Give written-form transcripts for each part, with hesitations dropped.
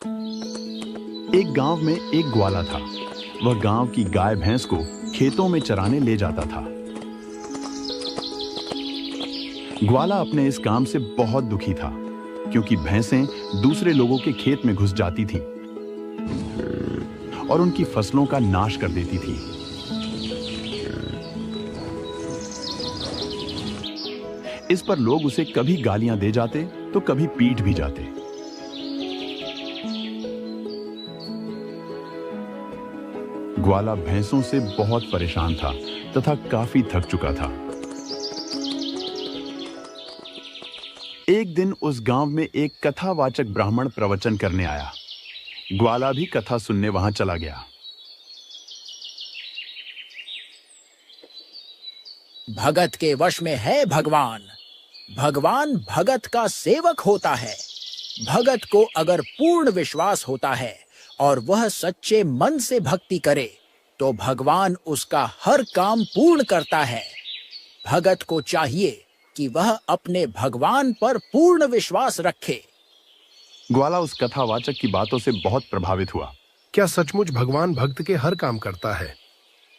एक गांव में एक ग्वाला था। वह गांव की गाय भैंस को खेतों में चराने ले जाता था। ग्वाला अपने इस काम से बहुत दुखी था, क्योंकि भैंसें दूसरे लोगों के खेत में घुस जाती थीं और उनकी फसलों का नाश कर देती थी। इस पर लोग उसे कभी गालियां दे जाते तो कभी पीट भी जाते। ग्वाला भैंसों से बहुत परेशान था तथा काफी थक चुका था। एक दिन उस गांव में एक कथावाचक ब्राह्मण प्रवचन करने आया। ग्वाला भी कथा सुनने वहां चला गया। भगत के वश में है भगवान। भगवान भगत का सेवक होता है। भगत को अगर पूर्ण विश्वास होता है और वह सच्चे मन से भक्ति करे तो भगवान उसका हर काम पूर्ण करता है। भगत को चाहिए कि वह अपने भगवान पर पूर्ण विश्वास रखे। ग्वाला उस कथावाचक की बातों से बहुत प्रभावित हुआ। क्या सचमुच भगवान भक्त के हर काम करता है?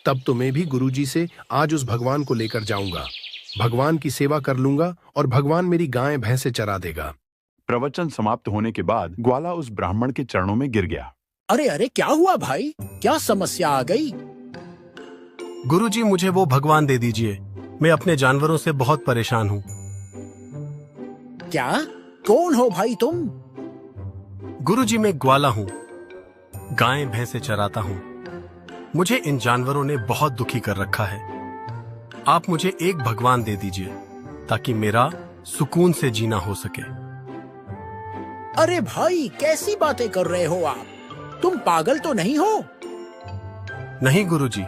तब तो मैं भी गुरुजी से आज उस भगवान को लेकर जाऊंगा। भगवान की सेवा कर लूंगा और भगवान मेरी गाय भैंसे चरा देगा। प्रवचन समाप्त होने के बाद ग्वाला उस ब्राह्मण के चरणों में गिर गया। अरे अरे, क्या हुआ भाई? क्या समस्या आ गई? गुरुजी, मुझे वो भगवान दे दीजिए। मैं अपने जानवरों से बहुत परेशान हूँ। क्या? कौन हो भाई तुम? गुरुजी, मैं ग्वाला हूँ। गाय भैंसे चराता हूँ। मुझे इन जानवरों ने बहुत दुखी कर रखा है। आप मुझे एक भगवान दे दीजिए ताकि मेरा सुकून से जीना हो सके। अरे भाई, कैसी बातें कर रहे हो आप? तुम पागल तो नहीं हो? नहीं गुरुजी,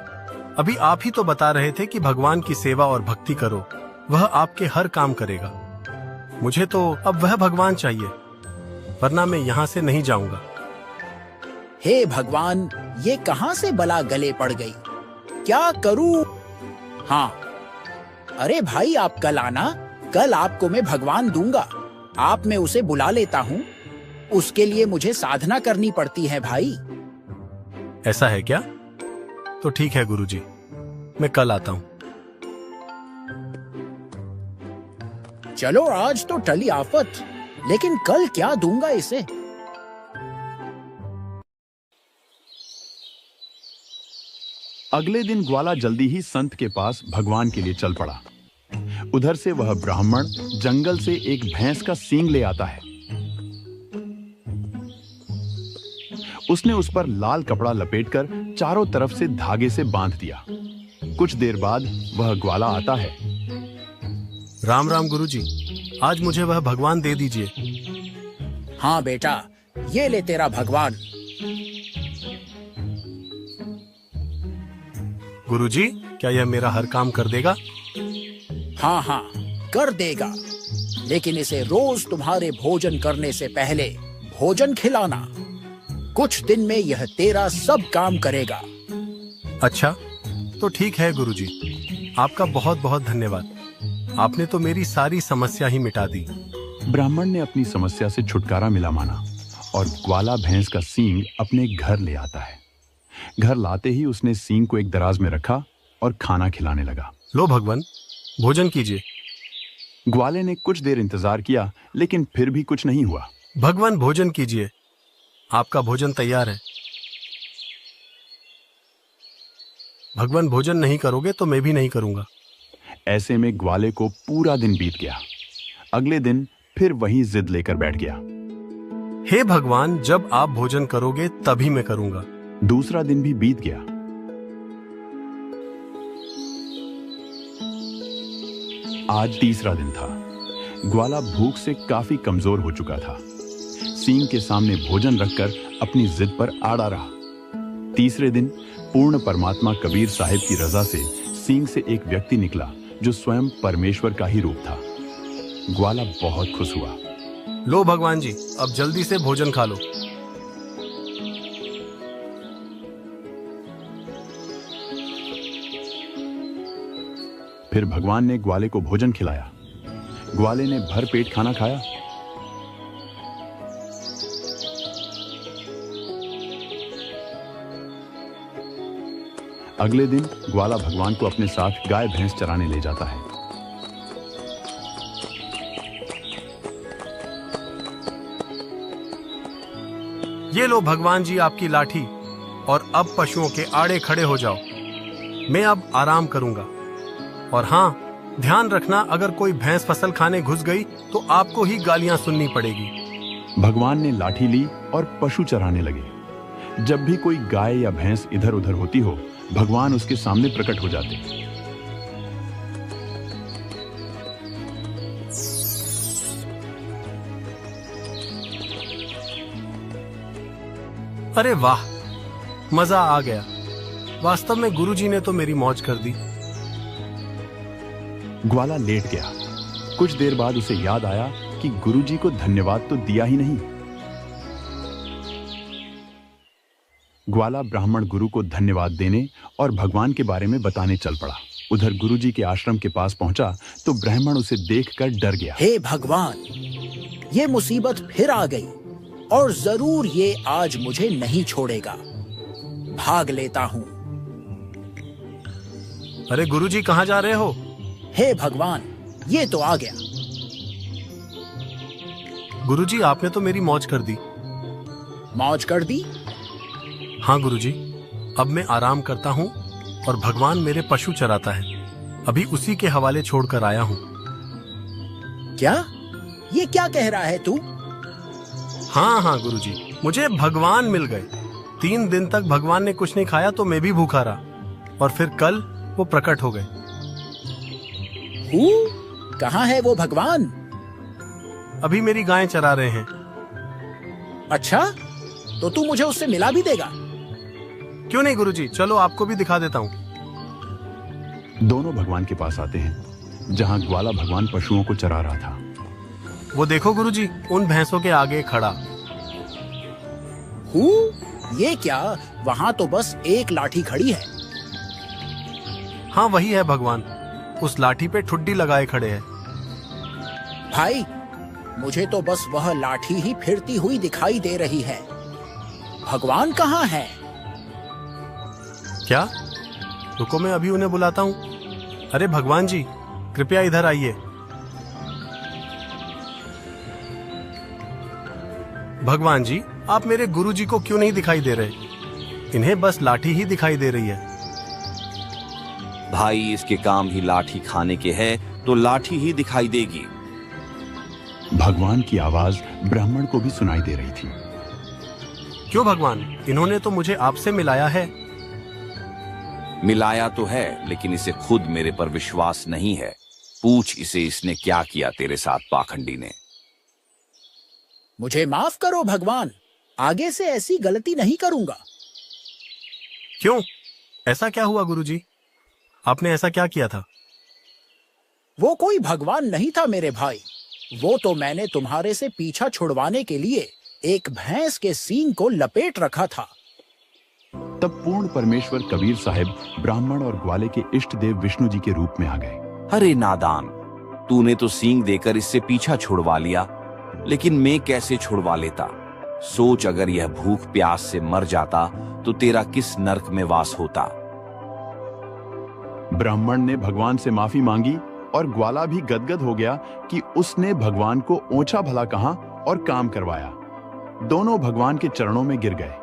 अभी आप ही तो बता रहे थे कि भगवान की सेवा और भक्ति करो, वह आपके हर काम करेगा। मुझे तो अब वह भगवान चाहिए, वरना मैं यहाँ से नहीं जाऊंगा। हे भगवान, ये कहां से बला गले पड़ गई? क्या करूं? हाँ, अरे भाई, आप कल आना। कल आपको मैं भगवान दूंगा। आप मैं उसे बुला लेता हूँ। उसके लिए मुझे साधना करनी पड़ती है भाई। ऐसा है क्या? तो ठीक है गुरुजी, मैं कल आता हूँ। चलो, आज तो टली आफत, लेकिन कल क्या दूंगा इसे। अगले दिन ग्वाला जल्दी ही संत के पास भगवान के लिए चल पड़ा। उधर से वह ब्राह्मण जंगल से एक भैंस का सींग ले आता है। उसने उस पर लाल कपड़ा लपेटकर चारों तरफ से धागे से बांध दिया। कुछ देर बाद वह ग्वाला आता है। राम राम गुरुजी, आज मुझे वह भगवान दे दीजिए। हाँ बेटा, ये ले तेरा भगवान। गुरुजी, क्या यह मेरा हर काम कर देगा? हाँ हाँ, कर देगा, लेकिन इसे रोज तुम्हारे भोजन करने से पहले भोजन खिलाना। कुछ दिन में यह तेरा सब काम करेगा। अच्छा, तो ठीक है गुरुजी, आपका बहुत बहुत धन्यवाद। आपने तो मेरी सारी समस्या ही मिटा दी। ब्राह्मण ने अपनी समस्या से छुटकारा मिला माना और ग्वाला भैंस का सींग अपने घर ले आता है। घर लाते ही उसने सींग को एक दराज में रखा और खाना खिलाने लगा। लो भगवान, भोजन कीजिए। ग्वाले ने कुछ देर इंतजार किया, लेकिन फिर भी कुछ नहीं हुआ। भगवान, भोजन कीजिए, आपका भोजन तैयार है। भगवान, भोजन नहीं करोगे तो मैं भी नहीं करूंगा। ऐसे में ग्वाले को पूरा दिन बीत गया। अगले दिन फिर वही जिद लेकर बैठ गया। हे भगवान, जब आप भोजन करोगे तभी मैं करूंगा। दूसरा दिन भी बीत गया। आज तीसरा दिन था। ग्वाला भूख से काफी कमजोर हो चुका था। सींग के सामने भोजन रखकर अपनी जिद पर आड़ा रहा। तीसरे दिन पूर्ण परमात्मा कबीर साहिब की रजा से सींग से एक व्यक्ति निकला जो स्वयं परमेश्वर का ही रूप था। ग्वाला बहुत खुश हुआ। लो भगवान जी, अब जल्दी से भोजन खा लो। फिर भगवान ने ग्वाले को भोजन खिलाया। ग्वाले ने भर पेट खाना खाया। अगले दिन ग्वाला भगवान को अपने साथ गाय भैंस चराने ले जाता है। ये लो भगवान जी आपकी लाठी, और अब पशुओं के आड़े खड़े हो जाओ। मैं अब आराम करूंगा। और हाँ, ध्यान रखना, अगर कोई भैंस फसल खाने घुस गई तो आपको ही गालियां सुननी पड़ेगी। भगवान ने लाठी ली और पशु चराने लगे। जब भी कोई गाय या भैंस इधर उधर होती हो, भगवान उसके सामने प्रकट हो जाते। अरे वाह, मजा आ गया। वास्तव में गुरुजी ने तो मेरी मौज कर दी। ग्वाला लेट गया। कुछ देर बाद उसे याद आया कि गुरुजी को धन्यवाद तो दिया ही नहीं। ग्वाला ब्राह्मण गुरु को धन्यवाद देने और भगवान के बारे में बताने चल पड़ा। उधर गुरुजी के आश्रम के पास पहुंचा तो ब्राह्मण उसे देखकर डर गया। हे भगवान, ये मुसीबत फिर आ गई और जरूर ये आज मुझे नहीं छोड़ेगा। भाग लेता हूँ। अरे गुरुजी, कहाँ जा रहे हो? हे भगवान, ये तो आ गया। गुरुजी, आपने तो मेरी मौज कर दी। मौज कर दी? हाँ गुरुजी, अब मैं आराम करता हूँ और भगवान मेरे पशु चराता है। अभी उसी के हवाले छोड़कर आया हूँ। क्या? ये क्या कह रहा है तू? हाँ हाँ गुरुजी, मुझे भगवान मिल गए। 3 दिन तक भगवान ने कुछ नहीं खाया तो मैं भी भूखा रहा, और फिर कल वो प्रकट हो गए। कहाँ है वो भगवान? अभी मेरी गायें चरा रहे हैं। अच्छा, तो तू मुझे उससे मिला भी देगा? क्यों नहीं गुरुजी, चलो आपको भी दिखा देता हूँ। दोनों भगवान के पास आते हैं, जहाँ ग्वाला भगवान पशुओं को चरा रहा था। वो देखो गुरुजी, उन भैंसों के आगे खड़ा। ये क्या? वहाँ तो बस एक लाठी खड़ी है। हाँ वही है भगवान, उस लाठी पे ठुड्डी लगाए खड़े हैं। भाई, मुझे तो बस वह लाठी ही फिरती हुई दिखाई दे रही है। भगवान कहाँ है? क्या? रुको, मैं अभी उन्हें बुलाता हूँ। अरे भगवान जी, कृपया इधर आइए। भगवान जी, आप मेरे गुरुजी को क्यों नहीं दिखाई दे रहे? इन्हें बस लाठी ही दिखाई दे रही है। भाई, इसके काम ही लाठी खाने के हैं, तो लाठी ही दिखाई देगी। भगवान की आवाज ब्राह्मण को भी सुनाई दे रही थी। क्यों भगवान, इन्होंने तो मुझे आपसे मिलाया है। मिलाया तो है, लेकिन इसे खुद मेरे पर विश्वास नहीं है। पूछ इसे, इसने क्या किया तेरे साथ पाखंडी ने। मुझे माफ करो भगवान, आगे से ऐसी गलती नहीं करूंगा। क्यों? ऐसा क्या हुआ गुरुजी? आपने ऐसा क्या किया था? वो कोई भगवान नहीं था मेरे भाई। वो तो मैंने तुम्हारे से पीछा छुड़वाने के लिए एक भैंस के सींग को लपेट रखा था। तब पूर्ण परमेश्वर कबीर साहब ब्राह्मण और ग्वाले के इष्ट देव विष्णु जी के रूप में आ गए। अरे नादान, तूने तो सींग देकर इससे पीछा छुड़वा लिया, लेकिन मैं कैसे छुड़वा लेता? सोच, अगर यह भूख प्यास से मर जाता तो तेरा किस नर्क में वास होता। ब्राह्मण ने भगवान से माफी मांगी और ग्वाला भी गदगद हो गया कि उसने भगवान को ऊंचा भला कहा और काम करवाया। दोनों भगवान के चरणों में गिर गए।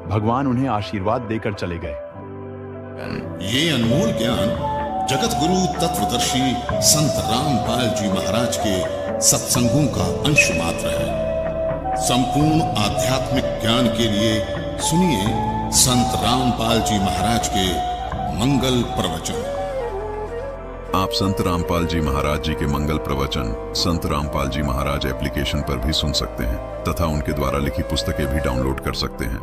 भगवान उन्हें आशीर्वाद देकर चले गए। ये अनमोल ज्ञान जगत गुरु तत्वदर्शी संत रामपाल जी महाराज के सत्संगों का अंश मात्र है। संपूर्ण आध्यात्मिक ज्ञान के लिए सुनिए संत रामपाल जी महाराज के मंगल प्रवचन। आप संत रामपाल जी महाराज जी के मंगल प्रवचन संत रामपाल जी महाराज एप्लीकेशन पर भी सुन सकते हैं तथा उनके द्वारा लिखी पुस्तकें भी डाउनलोड कर सकते हैं।